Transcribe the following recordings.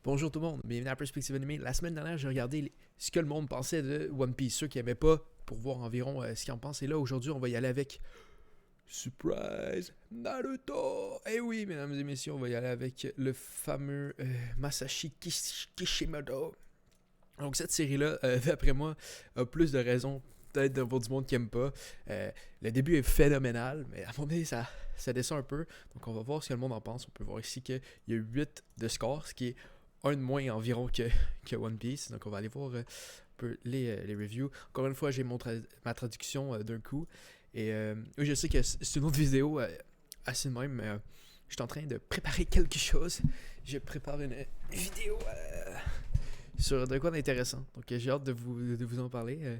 Bonjour tout le monde, bienvenue à Perspective Animée. La semaine dernière, j'ai regardé ce que le monde pensait de One Piece, ceux qui n'aimaient pas, pour voir environ ce qu'ils en pensent. Et là, aujourd'hui, on va y aller avec Surprise Naruto. Eh oui, mesdames et messieurs, on va y aller avec le fameux Masashi Kishimoto. Donc cette série-là, d'après moi, a plus de raisons peut-être d'avoir du monde qui aime pas. Le début est phénoménal, mais à un moment donné, ça descend un peu. Donc on va voir ce que le monde en pense. On peut voir ici qu'il y a 8 de score, ce qui est un de moins environ que One Piece. Donc on va aller voir un peu les reviews. Encore une fois, j'ai ma traduction d'un coup. Et oui, je sais que c'est une autre vidéo assez de même, mais je suis en train de préparer quelque chose. Je prépare une vidéo sur de quoi d'intéressant. Donc j'ai hâte de vous en parler.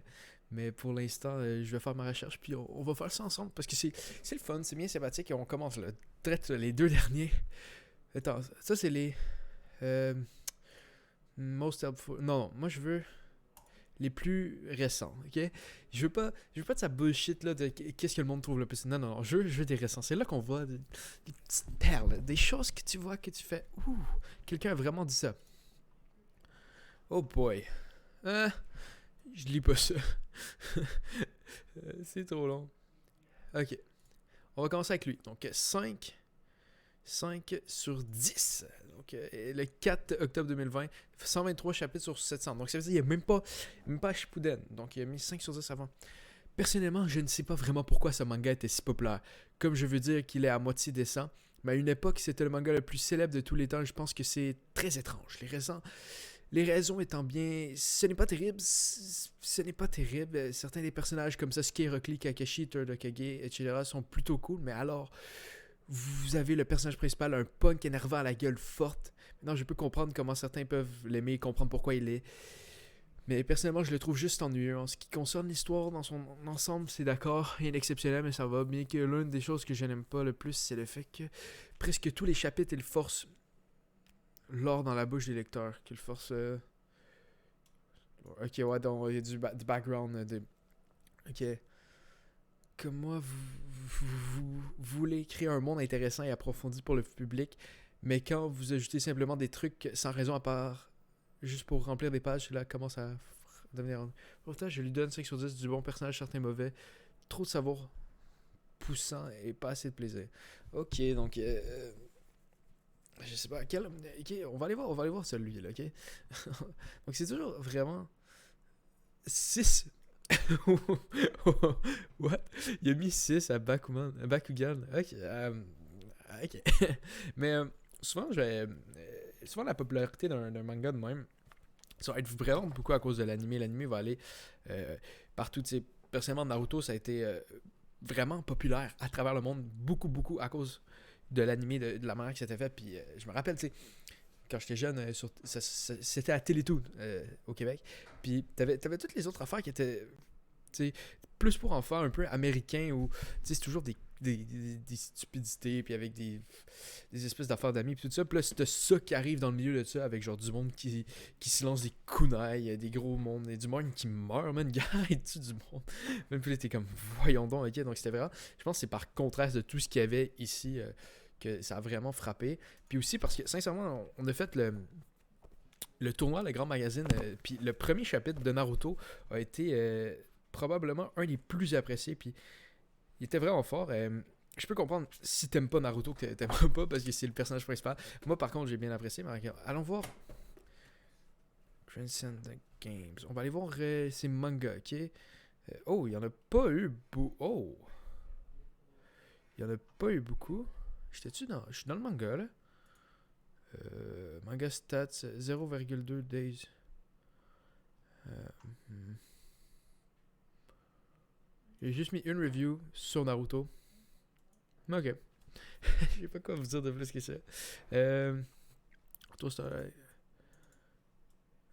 Mais pour l'instant, je vais faire ma recherche, puis on va faire ça ensemble, parce que c'est le fun, c'est bien sympathique, et on commence là. Traite les deux derniers. Attends, ça c'est les... most helpful... Non, moi je veux les plus récents, ok? Je veux pas de sa bullshit là de qu'est-ce que le monde trouve le plus. Non, je veux des récents. C'est là qu'on voit des petites perles, des choses que tu vois, que tu fais. Ouh, quelqu'un a vraiment dit ça. Oh boy. Je lis pas ça. C'est trop long. Ok. On va commencer avec lui. Donc 5 sur 10. Donc le 4 octobre 2020. 123 chapitres sur 700. Donc ça veut dire qu'il n'y a même pas Shippuden. Donc il a mis 5 sur 10 avant. Personnellement, je ne sais pas vraiment pourquoi ce manga était si populaire. Comme je veux dire qu'il est à moitié décent. Mais à une époque, c'était le manga le plus célèbre de tous les temps. Je pense que c'est très étrange. Les raisons étant bien, ce n'est pas terrible, ce n'est pas terrible. Certains des personnages comme Sasuke, Rock Lee, Kakashi, Todokage, etc. sont plutôt cool, mais alors, vous avez le personnage principal, un punk énervant à la gueule forte. Maintenant, je peux comprendre comment certains peuvent l'aimer, comprendre pourquoi il est. Mais personnellement, je le trouve juste ennuyeux. En ce qui concerne l'histoire dans son ensemble, c'est d'accord, rien d'exceptionnel, mais ça va. Bien que l'une des choses que je n'aime pas le plus, c'est le fait que presque tous les chapitres, ils forcent l'or dans la bouche des lecteurs, qu'ils forcent. Ok, ouais, donc il y a du background. Ok. Comme moi, vous voulez créer un monde intéressant et approfondi pour le public, mais quand vous ajoutez simplement des trucs sans raison à part, juste pour remplir des pages, cela commence à devenir. Pourtant, je lui donne 5 sur 10 du bon personnage, certains mauvais. Trop de savoir poussant et pas assez de plaisir. Ok, donc. Je sais pas, ok, on va aller voir celui-là, ok? Donc c'est toujours vraiment 6. What? Il a mis 6 à Bakugan. Ok. Ok. Mais souvent la popularité d'un manga de même, ça va être vraiment beaucoup à cause de l'anime. L'anime va aller partout. Personnellement, Naruto, ça a été vraiment populaire à travers le monde, beaucoup à cause de l'anime, de la manière que c'était fait. Puis je me rappelle, tu sais, quand j'étais jeune, c'était à Télétoon au Québec. Puis t'avais toutes les autres affaires qui étaient, tu sais, plus pour enfants, un peu américains, où, tu sais, c'est toujours des stupidités, puis avec des espèces d'affaires d'amis, puis tout ça. Puis là, c'était ça qui arrive dans le milieu de ça, avec genre du monde qui se lance des kunai, des gros mondes, et du monde qui meurt, man, gars, et tue du monde. Même puis là, t'es comme, voyons donc, ok. Donc c'était vraiment, je pense que c'est par contraste de tout ce qu'il y avait ici que ça a vraiment frappé. Puis aussi parce que, sincèrement, on a fait le tournoi, le grand magazine, puis le premier chapitre de Naruto a été probablement un des plus appréciés, puis il était vraiment fort. Je peux comprendre si t'aimes pas Naruto que t'aimeras pas parce que c'est le personnage principal. Moi, par contre, j'ai bien apprécié. Mais regarde, allons voir Transcend Games. On va aller voir ces mangas, ok? Oh, il y en a pas eu beaucoup. Oh, il y en a pas eu beaucoup. Je suis dans le manga là. Manga stats 0,2 days. Hmm. J'ai juste mis une review sur Naruto. Ok. Je sais pas quoi vous dire de plus que ça. Toi, c'est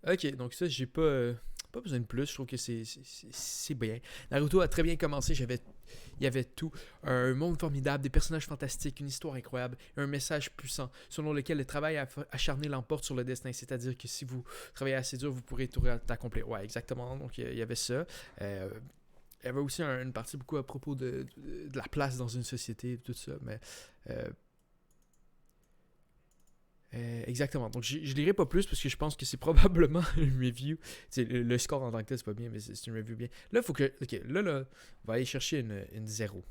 ok, donc ça, j'ai pas besoin de plus. Je trouve que c'est bien. Naruto a très bien commencé. Il y avait tout. Un monde formidable, des personnages fantastiques, une histoire incroyable, un message puissant selon lequel le travail acharné l'emporte sur le destin. C'est-à-dire que si vous travaillez assez dur, vous pourrez tout accomplir. Ouais, exactement. Donc il y avait ça. Il y avait aussi une partie beaucoup à propos de la place dans une société, tout ça. Mais Exactement. Donc, je lirai pas plus parce que je pense que c'est probablement une review. Le score en tant que tel, c'est pas bien, mais c'est une review bien. Là, faut que. Ok, là, on va aller chercher une 0.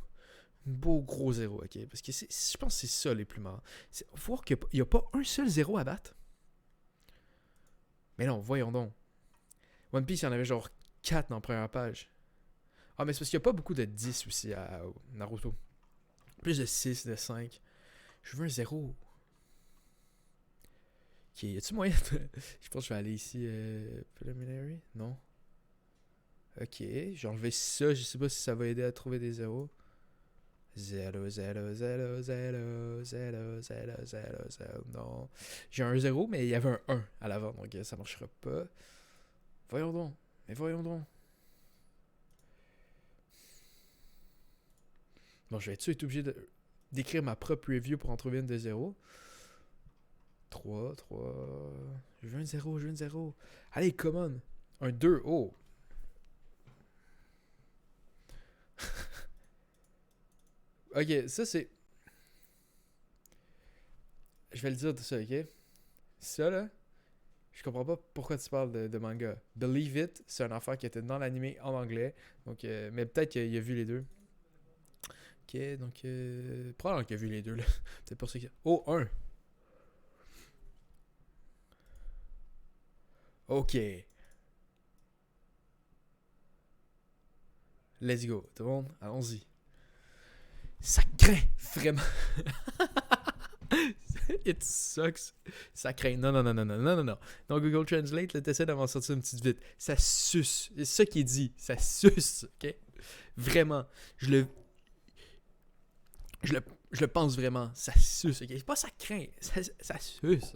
Un beau gros 0, ok? Parce que je pense que c'est ça les plus marrants. Faut voir qu'il n'y a pas un seul 0 à battre. Mais non, voyons donc. One Piece, il y en avait genre 4 dans la première page. Ah, mais c'est parce qu'il n'y a pas beaucoup de 10 aussi à Naruto. Plus de 6, de 5. Je veux un 0. Ok, y a-tu moyen de... Je pense que je vais aller ici. Preliminary? Non. Ok, j'ai enlevé ça. Je sais pas si ça va aider à trouver des 0. 0, 0, 0, 0, 0, 0, 0, 0. Non. J'ai un 0, mais il y avait un 1 à l'avant, donc ça marchera pas. Voyons donc. Mais voyons donc. Bon, je vais être obligé d'écrire ma propre review pour en trouver une de 0. 3, 3. Je veux un 0, je veux un 0. Allez, come on. Un 2, oh. Ok, ça c'est. Je vais le dire de ça, ok? Ça là, je comprends pas pourquoi tu parles de manga. Believe It, c'est un affaire qui était dans l'animé en anglais. Donc, mais peut-être qu'il a vu les deux. Ok, donc. Probablement qu'il a vu les deux là. Peut-être pour ça que. Oh, 1. Ok. Let's go. Tout le monde, allons-y. Ça craint vraiment. It sucks. Ça craint. Non, non, non, non, non, non, non, non. Donc Google Translate, là, t'essaies d'en sortir une petite vite. Ça suce. C'est ça qu'il dit. Ça suce. Ok? Vraiment. Je le pense vraiment. Ça suce. Ok? C'est pas ça craint. Ça suce.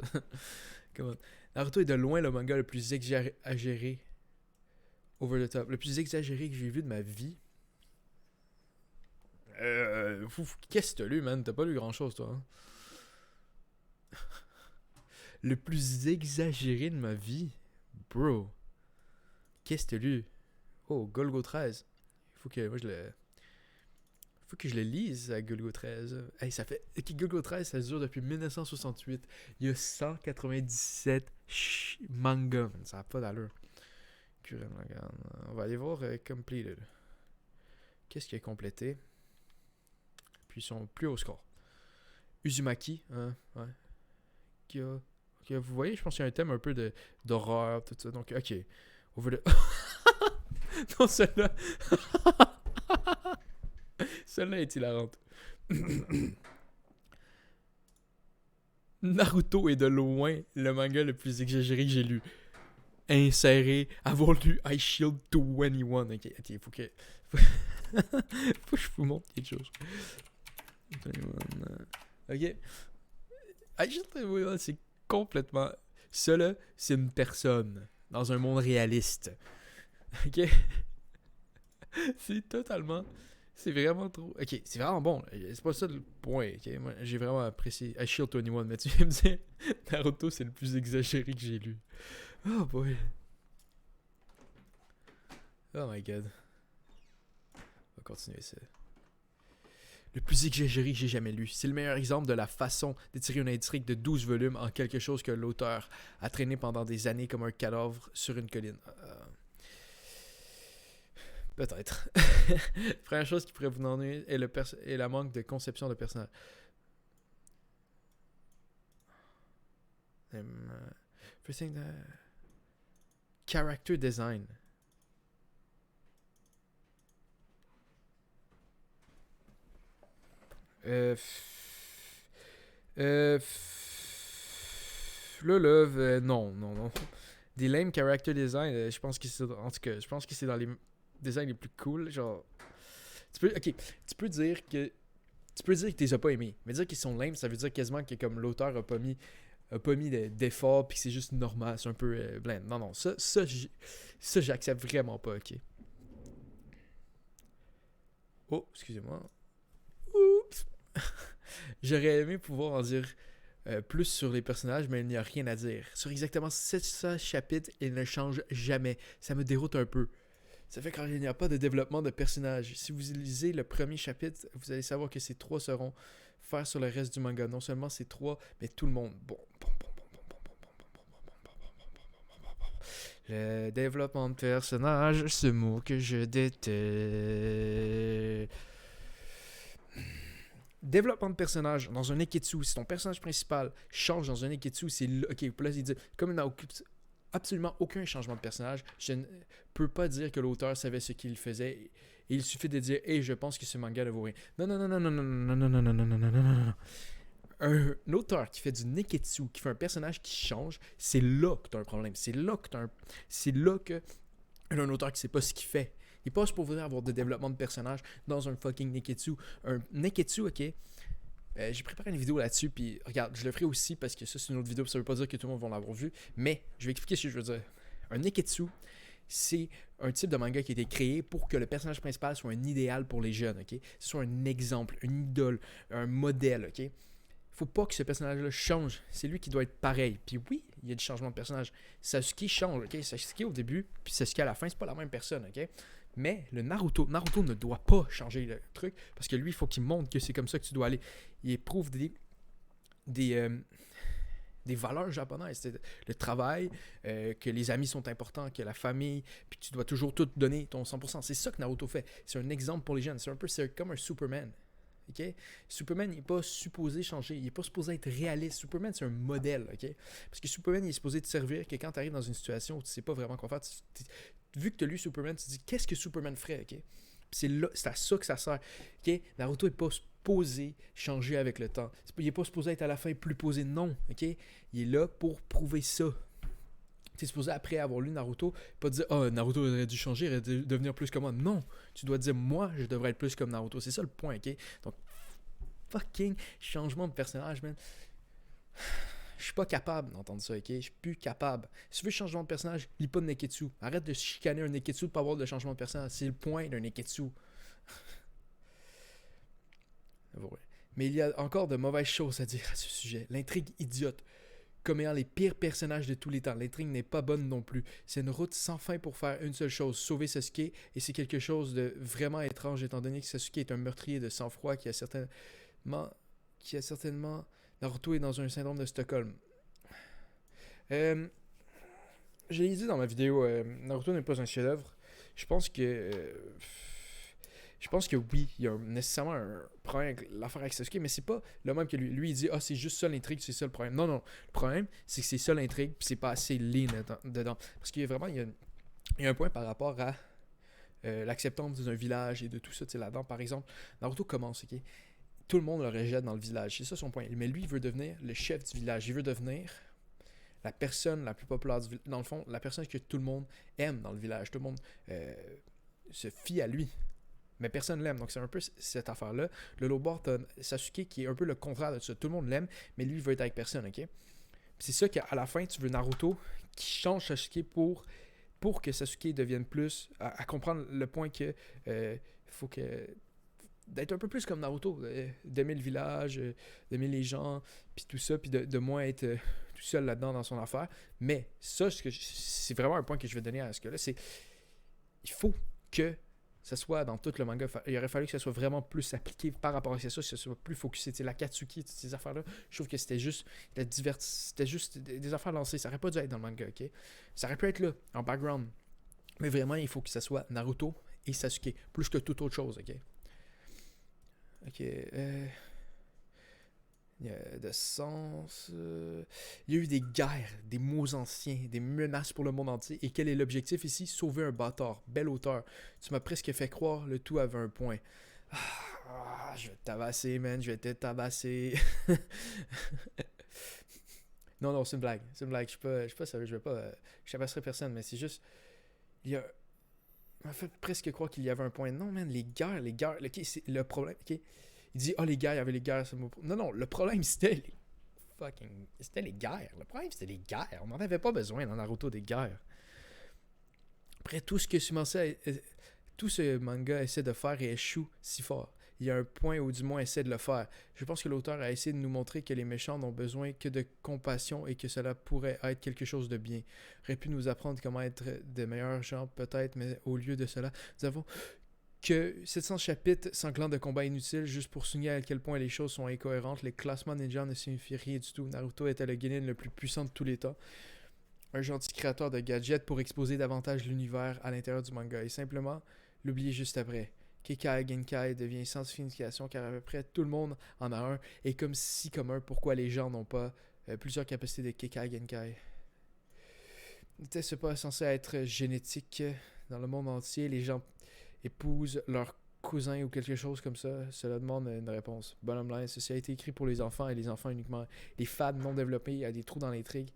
Comment? Naruto est de loin le manga le plus exagéré. Over the top. Le plus exagéré que j'ai vu de ma vie. Qu'est-ce que t'as lu, man? T'as pas lu grand-chose, toi. Hein? Le plus exagéré de ma vie? Bro. Qu'est-ce que t'as lu? Oh, Golgo 13. Faut que je le lise à Golgo 13. Hey, ça fait. Golgo 13, ça dure depuis 1968. Il y a 197 mangas, man. Ça n'a pas d'allure. On va aller voir Completed. Qu'est-ce qui est complété? Puis ils sont plus haut score. Uzumaki, hein, ouais. Vous voyez, je pense qu'il y a un thème un peu d'horreur, tout ça. Donc, ok. On veut le. Non, celle-là. Celle-là est hilarante. Naruto est de loin le manga le plus exagéré que j'ai lu. Inséré, avoir lu Ice Shield 21. Ok, faut que. Faut que je vous montre quelque chose. 21. Ok. Ice Shield 21, c'est complètement. Ça là, c'est une personne dans un monde réaliste. Ok? C'est totalement. C'est vraiment trop. Ok, c'est vraiment bon. C'est pas ça le point. Ok? Moi, j'ai vraiment apprécié I Shield 21, mais tu viens me dire Naruto, c'est le plus exagéré que j'ai lu. Oh boy. Oh my god. On va continuer ça. Le plus exagéré que j'ai jamais lu. C'est le meilleur exemple de la façon d'étirer une intrigue de 12 volumes en quelque chose que l'auteur a traîné pendant des années comme un cadavre sur une colline. Peut-être. Première chose qui pourrait vous ennuyer est la manque de conception de personnage. First character design. Non. Des lame character design, je pense que c'est. En tout cas, je pense que c'est dans les designs les plus cool. Genre. Tu peux dire que. Tu peux dire que tu les as pas aimés. Mais dire qu'ils sont lame, ça veut dire quasiment que comme l'auteur a pas mis d'effort puis que c'est juste normal. C'est un peu bland. Non, ça j'accepte vraiment pas, ok. Oh, excusez-moi. Oups. J'aurais aimé pouvoir en dire plus sur les personnages, mais il n'y a rien à dire. Sur exactement 700 chapitres, ils ne changent jamais. Ça me déroute un peu. Ça fait qu'il n'y a pas de développement de personnages. Si vous lisez le premier chapitre, vous allez savoir que ces trois seront faire sur le reste du manga. Non seulement ces trois, mais tout le monde. Le développement de personnage, ce mot que je déteste. Développement de personnage dans un Neketsu, si ton personnage principal change dans un Neketsu, c'est là. Ok, là, il dit, comme il n'a absolument aucun changement de personnage, je ne peux pas dire que l'auteur savait ce qu'il faisait. Et il suffit de dire, hey, je pense que ce manga ne vaut rien. Non, non, non, non, non, non, non, non, non, non, non, non, non, non, non. Un auteur qui fait du Neketsu, qui fait un personnage qui change, c'est là que tu as un problème. C'est là que un auteur qui sait pas ce qu'il fait. Il n'est pas supposé avoir de développement de personnage dans un fucking Neketsu. Un Neketsu, ok. J'ai préparé une vidéo là-dessus, puis regarde, je le ferai aussi parce que ça c'est une autre vidéo, ça veut pas dire que tout le monde va l'avoir vu, mais je vais expliquer ce que je veux dire. Un Neketsu, c'est un type de manga qui a été créé pour que le personnage principal soit un idéal pour les jeunes, ok? Soit un exemple, une idole, un modèle, ok? Faut pas que ce personnage-là change. C'est lui qui doit être pareil. Puis oui, il y a du changement de personnage. Sasuke change, ok? Sasuke au début, puis Sasuke à la fin, c'est pas la même personne, ok? Mais le Naruto ne doit pas changer le truc, parce que lui, il faut qu'il montre que c'est comme ça que tu dois aller. Il éprouve des valeurs japonaises. C'est le travail, que les amis sont importants, que la famille, puis que tu dois toujours tout donner ton 100%. C'est ça que Naruto fait. C'est un exemple pour les jeunes. C'est comme un Superman. Okay? Superman n'est pas supposé changer, il n'est pas supposé être réaliste. Superman, c'est un modèle, ok? Parce que Superman, il est supposé te servir que quand tu arrives dans une situation où tu ne sais pas vraiment quoi faire, vu que tu as lu Superman, tu te dis qu'est-ce que Superman ferait, ok? C'est à ça que ça sert, ok? Naruto n'est pas supposé changer avec le temps. Il n'est pas supposé être à la fin plus posé, non, ok? Il est là pour prouver ça. Tu es supposé, après avoir lu Naruto, pas dire « Ah, Naruto aurait dû changer, il aurait dû devenir plus comme moi. » Non, tu dois dire « Moi, je devrais être plus comme Naruto. » C'est ça le point, ok? Donc, fucking changement de personnage, man. Je suis pas capable d'entendre ça, ok? Je suis plus capable. Si tu veux changement de personnage, lis pas de Neketsu. Arrête de chicaner un Neketsu de pas avoir de changement de personnage. C'est le point d'un Neketsu. Mais il y a encore de mauvaises choses à dire à ce sujet. L'intrigue idiote. Comme ayant les pires personnages de tous les temps. L'intrigue n'est pas bonne non plus. C'est une route sans fin pour faire une seule chose, sauver Sasuke, et c'est quelque chose de vraiment étrange étant donné que Sasuke est un meurtrier de sang-froid qui a certainement... Naruto est dans un syndrome de Stockholm. Je l'ai dit dans ma vidéo, Naruto n'est pas un chef-d'œuvre. Je pense que oui, il y a nécessairement un problème avec l'affaire avec Sasuke, mais c'est pas le même que lui. Lui, il dit « Ah, c'est juste ça l'intrigue, c'est ça le problème. » Non, non. Le problème, c'est que c'est ça l'intrigue, puis c'est pas assez lean dedans. Parce qu'il y a vraiment, il y a un point par rapport à l'acceptance d'un village et de tout ça, tu sais, là-dedans. Par exemple, Naruto commence, ok? Tout le monde le rejette dans le village. C'est ça son point. Mais lui, il veut devenir le chef du village. Il veut devenir la personne la plus populaire du village. Dans le fond, la personne que tout le monde aime dans le village. Tout le monde se fie à lui. Mais personne l'aime. Donc, c'est un peu cette affaire-là. Le l'autre bord, t'as Sasuke qui est un peu le contraire de ça. Tout le monde l'aime, mais lui, il veut être avec personne, ok? Puis c'est ça qu'à la fin, tu veux Naruto qui change Sasuke pour que Sasuke devienne plus... à comprendre le point que faut que... d'être un peu plus comme Naruto. D'aimer le village, d'aimer les gens, puis tout ça, puis de moins être tout seul là-dedans dans son affaire. Mais ça, c'est vraiment un point que je vais donner à ce que là, c'est... Il faut que ça soit dans tout le manga. Il aurait fallu que ça soit vraiment plus appliqué par rapport à ça, que ça soit plus focusé. La Katsuki, toutes ces affaires-là, je trouve que c'était juste des affaires lancées. Ça aurait pas dû être dans le manga, ok? Ça aurait pu être là, en background. Mais vraiment, il faut que ça soit Naruto et Sasuke, plus que toute autre chose, ok? Ok, il y a de sens. Il y a eu des guerres, des mots anciens, des menaces pour le monde entier. Et quel est l'objectif ici? Sauver un bâtard. Belle auteur. Tu m'as presque fait croire le tout avait un point. Je vais te tabasser, man. Je vais te tabasser. Non, c'est une blague. C'est une blague. Je suis pas sérieux. Je tabasserai personne, mais c'est juste... Il m'a fait presque croire qu'il y avait un point. Non, man, les guerres. Okay, c'est le problème. Okay? Il dit, les guerres, il y avait les guerres. Non, le problème, c'était les guerres. Le problème, c'était les guerres. On n'en avait pas besoin dans Naruto des guerres. Après, tout ce manga essaie de faire et échoue si fort. Il y a un point où du moins essaie de le faire. Je pense que l'auteur a essayé de nous montrer que les méchants n'ont besoin que de compassion et que cela pourrait être quelque chose de bien. Il aurait pu nous apprendre comment être de meilleurs gens, peut-être, mais au lieu de cela, nous avons que 700 chapitres sanglant de combats inutiles juste pour souligner à quel point les choses sont incohérentes. Les classements ninja ne signifient rien du tout. Naruto était le genin le plus puissant de tous les temps. Un gentil créateur de gadgets pour exposer davantage l'univers à l'intérieur du manga et simplement l'oublier juste après. Kekai Genkai devient sans signification car à peu près tout le monde en a un et comme si commun pourquoi les gens n'ont pas plusieurs capacités de Kekai Genkai. C'est pas censé être génétique dans le monde entier. Les gens épousent leur cousin ou quelque chose comme ça. Cela demande une réponse. Bottom line, ceci a été écrit pour les enfants et les enfants uniquement. Les fans non développés, il y a des trous dans l'intrigue.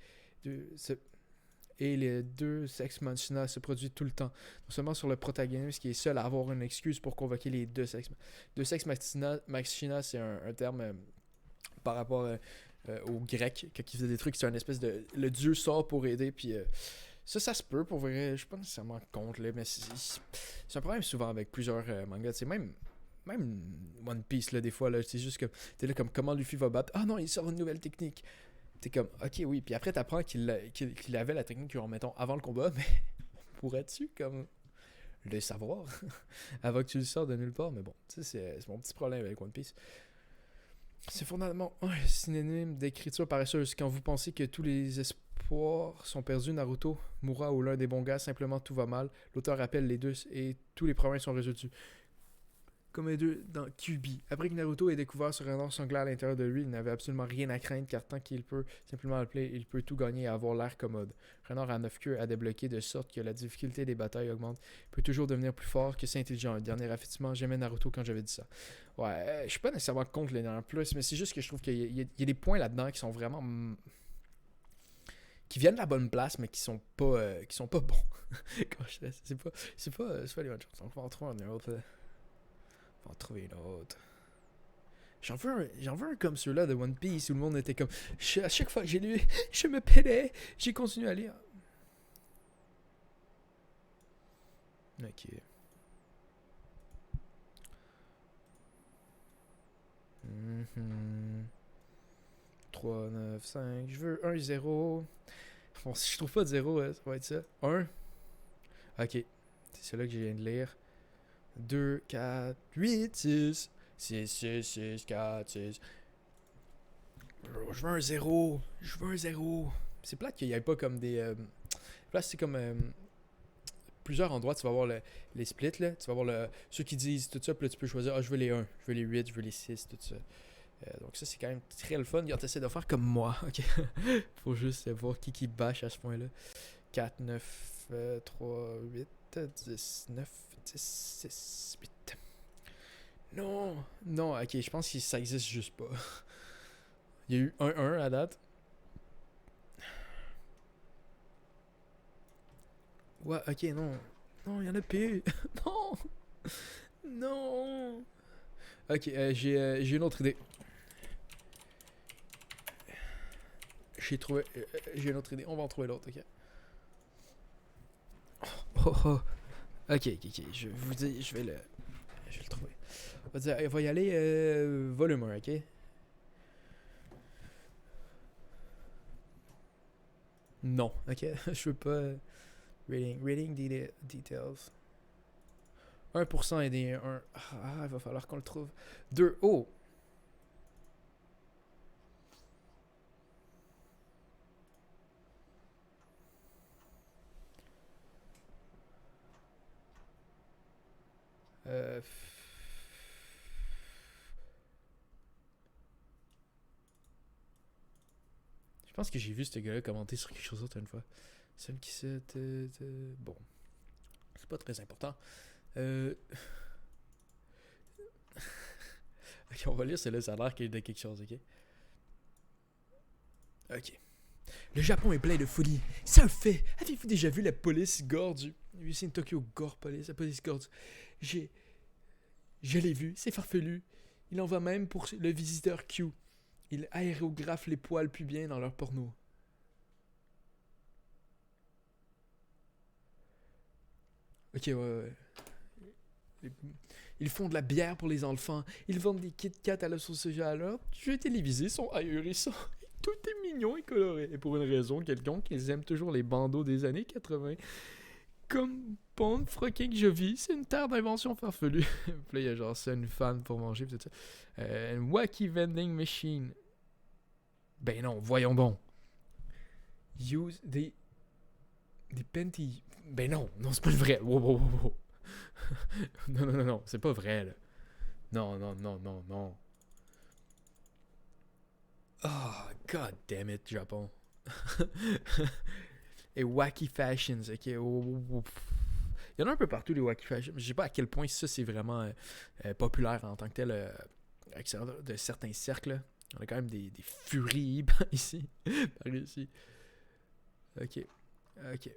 Et les deux sexes machina se produisent tout le temps. Non seulement sur le protagoniste qui est seul à avoir une excuse pour convoquer les deux sexes. Deux sexes machina, c'est un terme par rapport aux Grecs, quand ils faisaient des trucs, c'est une espèce de... Le dieu sort pour aider, puis ça se peut, pour vrai. Je suis pas nécessairement contre, là, mais c'est un problème souvent avec plusieurs mangas. C'est même One Piece, là, des fois, là, c'est juste que t'es là comme comment Luffy va battre. Ah non, il sort une nouvelle technique. T'es comme, ok, oui. Puis après, t'apprends qu'il avait la technique, mettons, avant le combat, mais pourrais-tu, comme, le savoir avant que tu le sors de nulle part? Mais bon, tu sais, c'est mon petit problème avec One Piece. C'est fondamentalement un synonyme d'écriture paresseuse. Quand vous pensez que tous les espoirs sont perdus, Naruto mourra ou l'un des bons gars, simplement tout va mal. L'auteur rappelle les deux et tous les problèmes sont résolus. Comme les deux dans Kyuubi. Après que Naruto ait découvert ce renard sanglant à l'intérieur de lui, il n'avait absolument rien à craindre car tant qu'il peut simplement appeler, il peut tout gagner et avoir l'air commode. Renard à 9 queues à débloquer de sorte que la difficulté des batailles augmente. Il peut toujours devenir plus fort que c'est intelligent. Dernier affaitement, j'aimais Naruto quand j'avais dit ça. Ouais, je suis pas nécessairement contre les nerfs plus, mais c'est juste que je trouve qu'il y a des points là-dedans qui sont vraiment... qui viennent de la bonne place, mais qui sont pas bons. c'est pas les bonnes choses. On va en trouver un autre... On va en trouver une autre. J'en veux un comme ceux-là de One Piece où le monde était comme... à chaque fois que j'ai lu, je me pédais. J'ai continué à lire. Ok. 3, 9, 5. Je veux 1, 0. Bon, si je trouve pas de 0, ça va être ça. 1. Ok. C'est celui-là que je viens de lire. 2, 4, 8, 6. 6, 6, 6, 4, 6. Je veux un 0. Je veux un 0. C'est plate qu'il n'y ait pas comme des... Là, c'est comme... plusieurs endroits, tu vas voir les splits, là. Tu vas voir ceux qui disent tout ça, puis là, tu peux choisir, je veux les 1, je veux les 8, je veux les 6, tout ça. Donc ça, c'est quand même très le fun. Regarde, t'essaies de faire comme moi, ok? Faut juste voir qui bâche à ce point-là. 4, 9, 3, 8, 10, 9, 10, 6, 8. Non, ok, je pense que ça existe juste pas. Il y a eu 1-1 à date. Ouais, ok, non. Non, il y en a plus. Non. Ok, j'ai une autre idée. J'ai une autre idée. On va en trouver l'autre, ok. Oh. Ok. Je vous dis, je vais le trouver. On va y aller volume 1, ok? Non, ok. Je veux pas... Reading details. 1% et des 1. Ah, il va falloir qu'on le trouve. 2. Oh! Je pense que j'ai vu ce gars-là commenter sur quelque chose d'autre une fois. Celle qui s'est... Bon. C'est pas très important. Ok, on va lire celle-là, ça a l'air qu'il y a quelque chose, ok? Ok. Le Japon est plein de folie. C'est un fait. Avez-vous déjà vu la police gore du... Ici, Tokyo Gore Police, la police gore du... Je l'ai vu, c'est farfelu. Il en va même pour le visiteur Q. Il aérographe les poils pubiens dans leur porno. Ok, ouais. Ils font de la bière pour les enfants. Ils vendent des Kit Kat à la sauce soja. Alors, jeux télévisés sont ahurissants. Tout est mignon et coloré. Et pour une raison quelconque, ils aiment toujours les bandeaux des années 80. Comme bon fucking je vis, c'est une terre d'invention farfelue. Puis là, il y a genre ça, une fan pour manger, pis tout ça. Une wacky vending machine. Ben non, voyons donc. Use des panties. Ben non, non, c'est pas vrai. Wow, wow, wow, wow. Non, non, non, non, c'est pas vrai, là. Non, non, non, non, non. Oh, god damn it, Japon. Et wacky fashions, ok. Il y en a un peu partout, les wacky fashions. Je sais pas à quel point ça, c'est vraiment populaire en tant que tel à l'extérieur de certains cercles. On a quand même des furies ici. Par ici. Ok. Ok.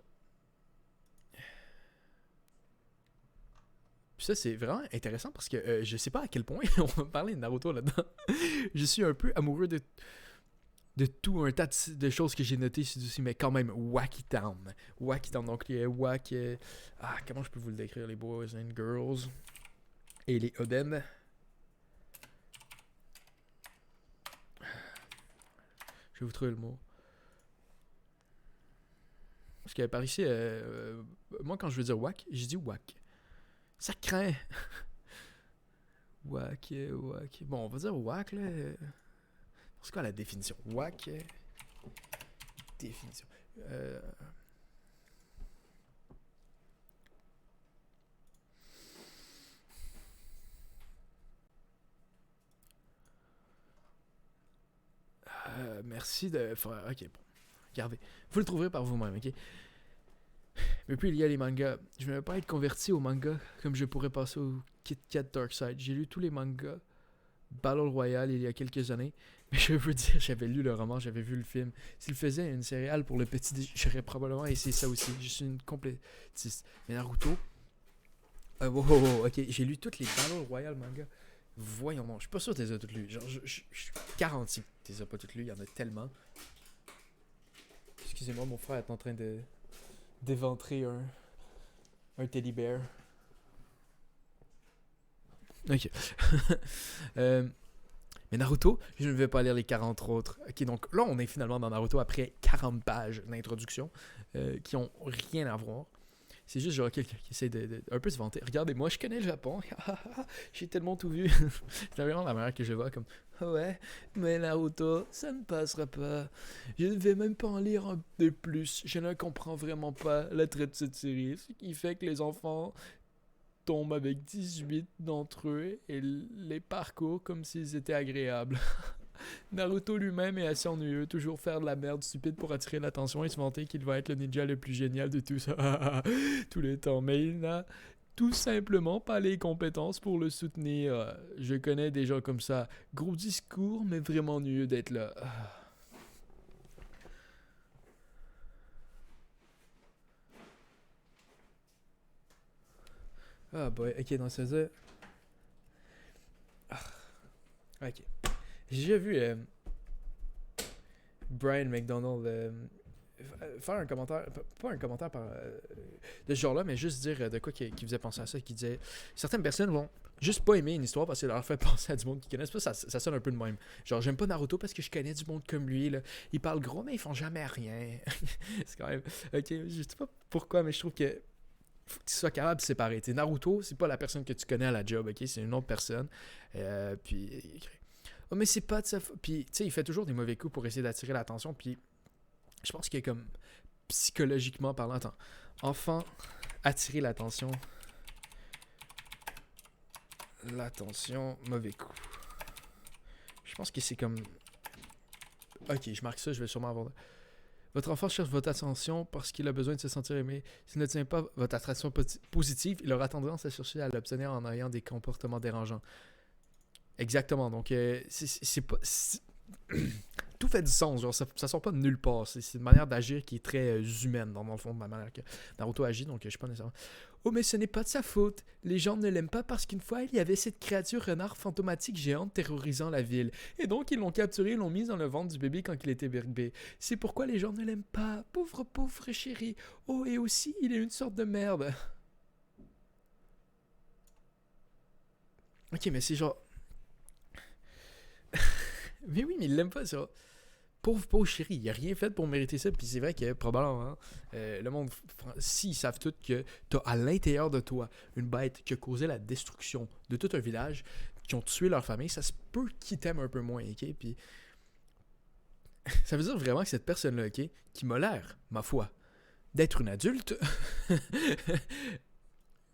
Puis ça, c'est vraiment intéressant parce que je sais pas à quel point on va parler de Naruto là-dedans. Je suis un peu amoureux de tout un tas de choses que j'ai notées ici, mais quand même, Wacky Town. Wacky Town, donc les Wack. Comment je peux vous le décrire, les boys and girls et les Oden. Je vais vous trouver le mot. Parce que par ici, moi quand je veux dire Wack, je dis Wack. Ça craint. Wack, Wack. Bon, on va dire Wack là. C'est quoi la définition? Wack. Définition. Merci de faire. Ok, bon. Regardez. Vous le trouverez par vous-même, ok? Mais puis il y a les mangas. Je ne vais pas être converti au manga comme je pourrais passer au Kit Kat Dark Side. J'ai lu tous les mangas Battle Royale il y a quelques années. Mais je veux dire, j'avais lu le roman, j'avais vu le film. S'il faisait une céréale pour le petit, j'aurais probablement essayé ça aussi. Je suis une complétiste. Mais Naruto. Ok, j'ai lu toutes les Battle Royale mangas. Voyons donc, je suis pas sûr que tu les as toutes lues. Genre, je suis garanti que tu les as pas toutes lues, il y en a tellement. Excusez-moi, mon frère est en train de d'éventrer un teddy bear. Ok. Mais Naruto, je ne vais pas lire les 40 autres. Ok, donc là, on est finalement dans Naruto après 40 pages d'introduction qui ont rien à voir. C'est juste genre quelqu'un qui essaie de un peu se vanter. Regardez, moi je connais le Japon. J'ai tellement tout vu. C'est vraiment la manière que je vois comme ouais, mais Naruto, ça ne passera pas. Je ne vais même pas en lire un de plus. Je ne comprends vraiment pas l'attrait de cette série. Ce qui fait que les enfants tombent avec 18 d'entre eux et les parcours comme s'ils étaient agréables. Naruto lui-même est assez ennuyeux, toujours faire de la merde stupide pour attirer l'attention et se vanter qu'il va être le ninja le plus génial de tous tous les temps. Mais il n'a tout simplement pas les compétences pour le soutenir. Je connais des gens comme ça. Gros discours, mais vraiment ennuyeux d'être là. Ah boy, ok, dans ce cas. Ok. J'ai déjà vu Brian McDonald faire un commentaire, pas un commentaire de ce genre-là, mais juste dire de quoi qui faisait penser à ça, qui disait certaines personnes vont juste pas aimer une histoire parce qu'elle leur fait penser à du monde qu'ils connaissent pas, ça sonne un peu de même. Genre, j'aime pas Naruto parce que je connais du monde comme lui, là. Ils parlent gros, mais ils font jamais rien. C'est quand même. Ok, je sais pas pourquoi, mais je trouve que faut que tu sois capable de séparer. T'sais, Naruto, c'est pas la personne que tu connais à la job, ok? C'est une autre personne. Puis. Oh, mais c'est pas de sa faute. Puis, tu sais, il fait toujours des mauvais coups pour essayer d'attirer l'attention. Puis, je pense qu'il est comme psychologiquement parlant. Attends. Enfant, attirer l'attention. L'attention, mauvais coup. Je pense que c'est comme. Ok, je marque ça, je vais sûrement avoir. Votre enfant cherche votre attention parce qu'il a besoin de se sentir aimé. S'il ne tient pas votre attraction positive, il aura tendance à chercher à l'obtenir en ayant des comportements dérangeants. Exactement. Donc, c'est pas. Tout fait du sens. Genre, ça sort pas de nulle part. C'est une manière d'agir qui est très humaine, dans le fond, de la manière que Naruto agit. Donc, je sais pas nécessairement. Oh, mais ce n'est pas de sa faute. Les gens ne l'aiment pas parce qu'une fois, il y avait cette créature renard fantomatique géante terrorisant la ville. Et donc, ils l'ont capturé et l'ont mise dans le ventre du bébé quand il était bébé. C'est pourquoi les gens ne l'aiment pas. Pauvre, pauvre chéri. Oh, et aussi, il est une sorte de merde. Ok, mais c'est genre. Mais oui, mais il l'aime pas, ça. pauvre chéri, il a rien fait pour mériter ça. Puis c'est vrai que probablement, le monde, s'ils savent tout que t'as à l'intérieur de toi une bête qui a causé la destruction de tout un village, qui ont tué leur famille, ça se peut qu'ils t'aiment un peu moins, ok? Puis ça veut dire vraiment que cette personne-là, ok, qui m'a l'air, ma foi, d'être une adulte.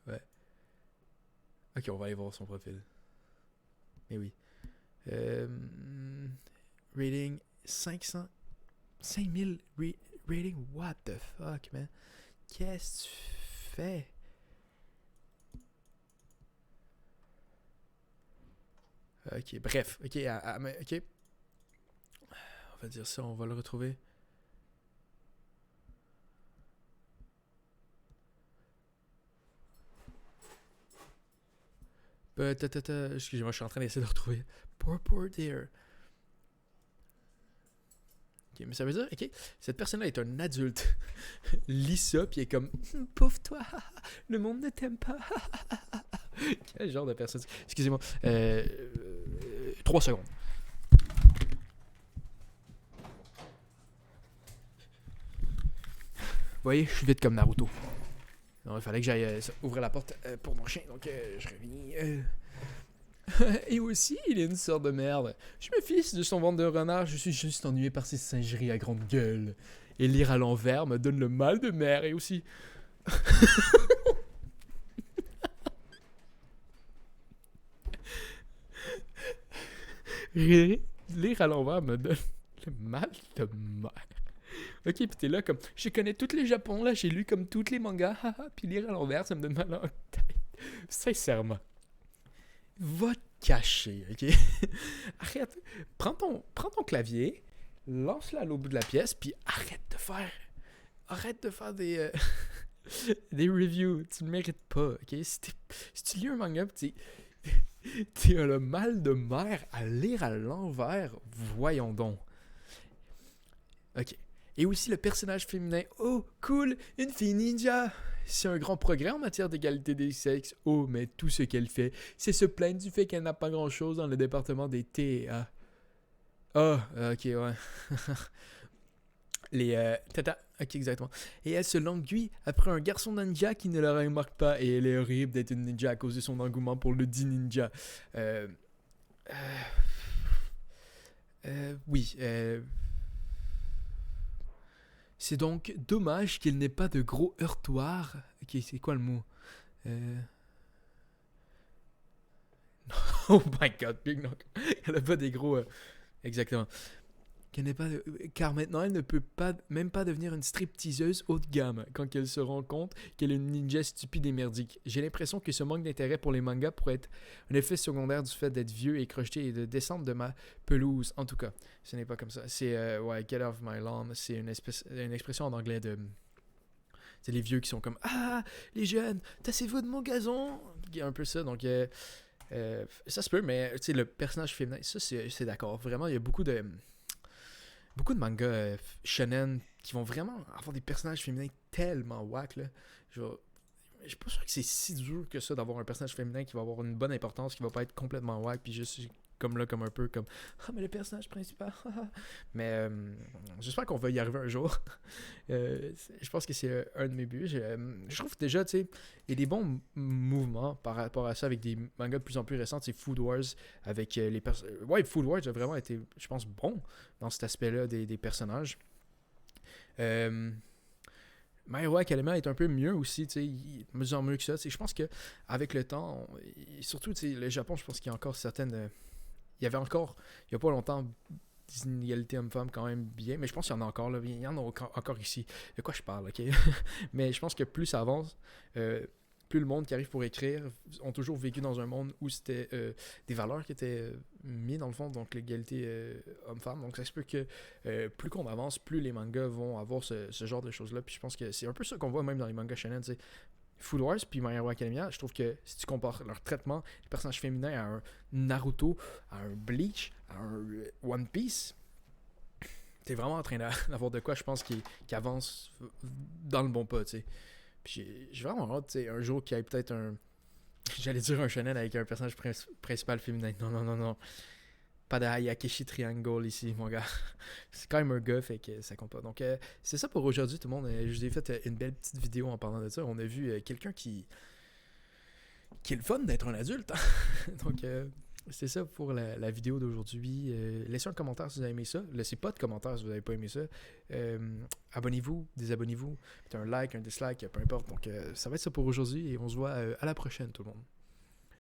Ouais. Ok, on va aller voir son profil. Mais oui. Euh, rating 500. 5000 rating. What the fuck, man? Qu'est-ce que tu fais? Ok, bref. Ok, ok. On va dire ça, on va le retrouver. Excusez-moi, je suis en train d'essayer de retrouver. Poor dear. Ok, mais ça veut dire, ok, cette personne-là est un adulte. Lit ça, puis est comme, pauvre toi, le monde ne t'aime pas. Quel genre de personne? Excusez-moi. 3 secondes. Vous voyez, je suis vite comme Naruto. Non, il fallait que j'aille ouvrir la porte pour mon chien, donc je reviens. Et aussi, il est une sorte de merde. Je me fiche de son ventre de renard, je suis juste ennuyé par ses singeries à grande gueule. Et lire à l'envers me donne le mal de mer, et aussi... Lire à l'envers me donne le mal de mer. Ok, pis t'es là comme, je connais tous les Japons, là, j'ai lu comme tous les mangas, puis lire à l'envers, ça me donne mal en tête. Sincèrement. Va te cacher, ok? Arrête. Prends ton clavier, lance-le à l'autre bout de la pièce, puis arrête de faire des reviews. Tu ne le mérites pas, ok? Si tu lis un manga, tu as le mal de mer à lire à l'envers, voyons donc. Ok. Et aussi le personnage féminin. Oh, cool, une fille ninja. C'est un grand progrès en matière d'égalité des sexes. Oh, mais tout ce qu'elle fait, c'est se plaindre du fait qu'elle n'a pas grand-chose dans le département des T&A. Ah, ok, ouais. Tata, ok, exactement. Et elle se languit après un garçon ninja qui ne la remarque pas. Et elle est horrible d'être une ninja à cause de son engouement pour le dit ninja. Oui, c'est donc dommage qu'il n'ait pas de gros heurtoirs. Ok, c'est quoi le mot? Oh my god, Big Knock. Elle a pas des gros... exactement. Qu'elle n'est pas car maintenant, elle ne peut même pas devenir une stripteaseuse haut de gamme quand elle se rend compte qu'elle est une ninja stupide et merdique. J'ai l'impression que ce manque d'intérêt pour les mangas pourrait être un effet secondaire du fait d'être vieux et crocheté et de descendre de ma pelouse. En tout cas, ce n'est pas comme ça. C'est, ouais, get off my lawn. C'est une expression en anglais de... C'est les vieux qui sont comme, ah, les jeunes, tassez-vous de mon gazon. Il y a un peu ça, donc... ça se peut, mais tu sais, le personnage féminin, ça, c'est d'accord. Vraiment, il y a beaucoup de mangas shonen qui vont vraiment avoir des personnages féminins tellement whack, là. Je suis pas sûr que c'est si dur que ça d'avoir un personnage féminin qui va avoir une bonne importance, qui va pas être complètement whack, puis juste comme là, comme un peu comme, ah, mais le personnage principal. Mais j'espère qu'on va y arriver un jour. Je pense que c'est un de mes buts. Je trouve déjà, tu sais, il y a des bons mouvements par rapport à ça avec des mangas de plus en plus récents. C'est Food Wars avec les personnages. Ouais, Food Wars a vraiment été, je pense, bon dans cet aspect-là des personnages. My Hero Academia est un peu mieux aussi, tu sais, de mieux en mieux que ça. Je pense que avec le temps, surtout, tu sais, le Japon, je pense qu'il y a encore certaines. Il y avait encore, il n'y a pas longtemps, des inégalités hommes-femmes quand même bien, mais je pense qu'il y en a encore, là. Il y en a encore ici. De quoi je parle, ok? Mais je pense que plus ça avance, plus le monde qui arrive pour écrire ont toujours vécu dans un monde où c'était des valeurs qui étaient mises dans le fond, donc l'égalité homme-femme. Donc ça se peut que plus qu'on avance, plus les mangas vont avoir ce genre de choses-là. Puis je pense que c'est un peu ça qu'on voit même dans les mangas shonen, tu sais. Food Wars puis My Hero Academia, je trouve que si tu compares leur traitement, les personnages féminins à un Naruto, à un Bleach, à un One Piece, t'es vraiment en train d'avoir de quoi, je pense, qui avance dans le bon pas, tu sais. Puis j'ai vraiment hâte, tu sais, un jour qu'il y ait peut-être un... J'allais dire un shonen avec un personnage principal féminin. Non. Pas de Hayakishi Triangle ici, mon gars. C'est quand même un gars, fait que ça compte pas. Donc, c'est ça pour aujourd'hui, tout le monde. Je vous ai fait une belle petite vidéo en parlant de ça. On a vu quelqu'un qui est le fun d'être un adulte. Hein. Donc, c'est ça pour la vidéo d'aujourd'hui. Laissez un commentaire si vous avez aimé ça. Laissez pas de commentaire si vous n'avez pas aimé ça. Abonnez-vous, désabonnez-vous. Mettez un like, un dislike, peu importe. Donc, ça va être ça pour aujourd'hui et on se voit à la prochaine, tout le monde.